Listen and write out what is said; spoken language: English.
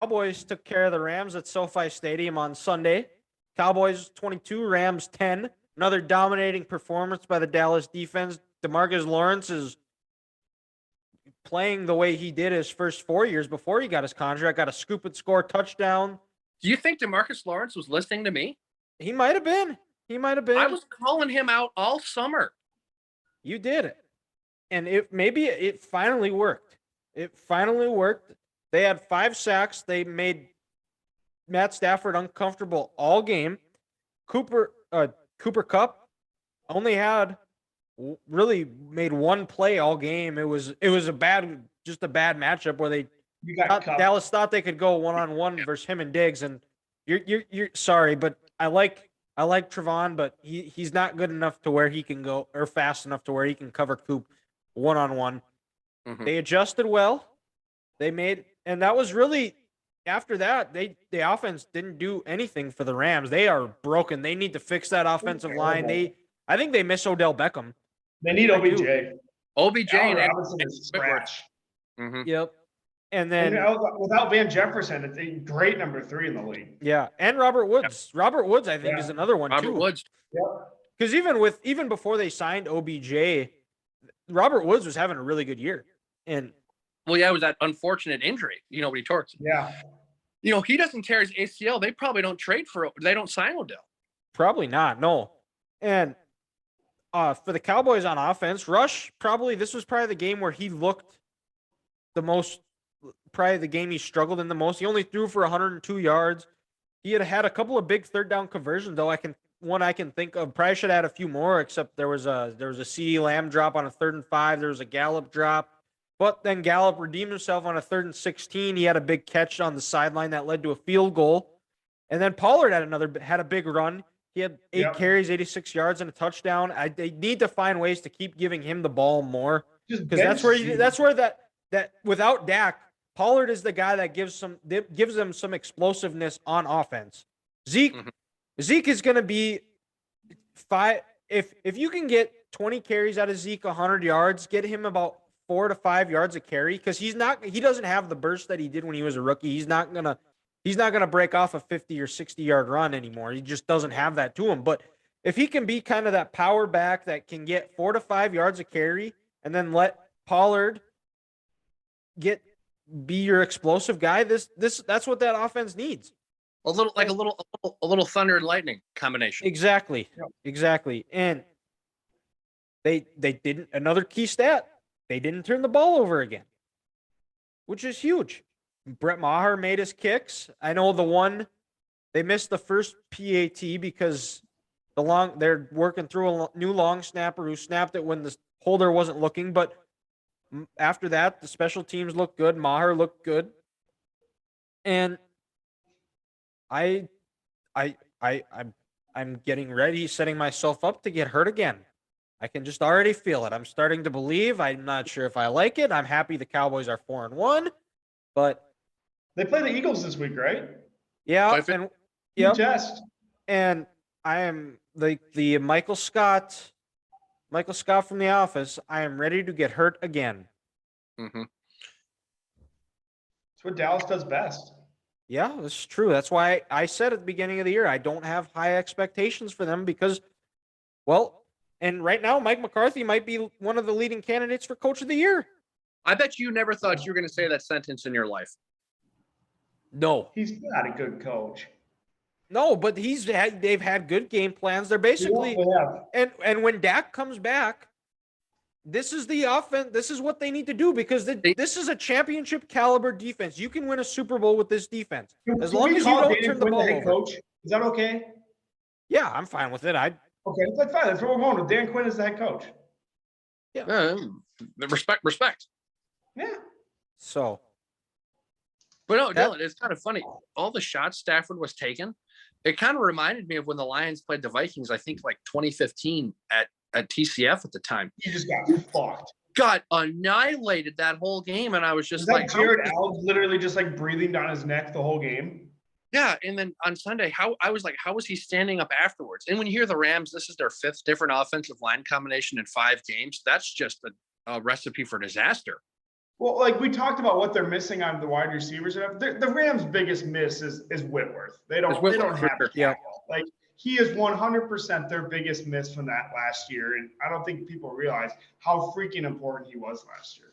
Cowboys took care of the Rams at SoFi Stadium on Sunday. Cowboys 22, Rams 10. Another dominating performance by the Dallas defense. DeMarcus Lawrence is playing the way he did his first 4 years before he got his contract. Got a scoop and score touchdown. Do you think DeMarcus Lawrence was listening to me? He might have been. I was calling him out all summer. You did it. And it finally worked. It finally worked. They had 5 sacks. They made Matt Stafford uncomfortable all game. Cooper Kupp only really made one play all game. It was a bad matchup where Dallas thought they could go one-on-one versus him and Diggs. And you're sorry, but I like Trevon, but he's not good enough to where he can go, or fast enough to where he can cover Coop one-on-one. Mm-hmm. They adjusted well. And that was really, after that, the offense didn't do anything for the Rams. They are broken. They need to fix that offensive line. I think they miss Odell Beckham. They need OBJ. OBJ and Robinson is scratch. Mm-hmm. Yep. And then without Van Jefferson, it's a great number 3 in the league. Yeah, and Robert Woods. Yep. Robert Woods, I think, is another one too. Robert Woods. Yep. Because even before they signed OBJ, Robert Woods was having a really good year. And it was that unfortunate injury. When he tore it. Yeah. He doesn't tear his ACL. They probably don't they don't sign Odell. Probably not. No. And for the Cowboys on offense, Rush this was probably the game where he looked the most. Probably the game he struggled in the most. He only threw for 102 yards. He had a couple of big third down conversions, though. I can think of. Probably should add a few more, except there was a CeeDee Lamb drop on a 3rd and 5. There was a Gallup drop, but then Gallup redeemed himself on a 3rd and 16. He had a big catch on the sideline that led to a field goal, and then Pollard had a big run. He had 8 carries, 86 yards, and a touchdown. They need to find ways to keep giving him the ball more, because that's where that without Dak, Pollard is the guy that gives them some explosiveness on offense. Zeke is going to be 5. If you can get 20 carries out of Zeke, 100 yards, get him about 4 to 5 yards a carry, because he doesn't have the burst that he did when he was a rookie. He's not gonna break off a 50 or 60 yard run anymore. He just doesn't have that to him. But if he can be kind of that power back that can get 4 to 5 yards a carry, and then let Pollard be your explosive guy, that's what that offense needs. A little thunder and lightning combination. Exactly. And they didn't. Another key stat: they didn't turn the ball over again, which is huge. Brett Maher made his kicks. I know they missed the first PAT because they're working through a new long snapper who snapped it when the holder wasn't looking, but after that, the special teams looked good. Maher looked good. And I'm getting ready, setting myself up to get hurt again. I can just already feel it. I'm starting to believe. I'm not sure if I like it. I'm happy the Cowboys are 4-1, but they play the Eagles this week, right? Yeah. And I am the Michael Scott from The Office. I am ready to get hurt again. Mm-hmm. That's what Dallas does best. Yeah, that's true. That's why I said at the beginning of the year, I don't have high expectations for them because, and right now, Mike McCarthy might be one of the leading candidates for Coach of the Year. I bet you never thought you were going to say that sentence in your life. No. He's not a good coach. No, but they've had good game plans. They're basically and when Dak comes back, this is the offense. This is what they need to do because this is a championship caliber defense. You can win a Super Bowl with this defense as long as you don't turn the ball over. Coach, is that okay? Yeah, I'm fine with it. Okay, that's fine. That's what we're going with. Dan Quinn is the head coach. Yeah, respect. Yeah. So, but no, Dylan, it's kind of funny. All the shots Stafford was taking, it kind of reminded me of when the Lions played the Vikings, I think like 2015 at TCF at the time. He just got fucked. Got annihilated that whole game, and I was just like Jared Allen literally just like breathing down his neck the whole game. Yeah, and then on Sunday, how was he standing up afterwards? And when you hear the Rams, this is their 5th different offensive line combination in 5 games. That's just a recipe for disaster. Well, like we talked about what they're missing on the wide receivers. The Rams' biggest miss is Whitworth. They don't Whitworth, have for a sure. tackle. Like he is 100% their biggest miss from that last year, and I don't think people realize how freaking important he was last year.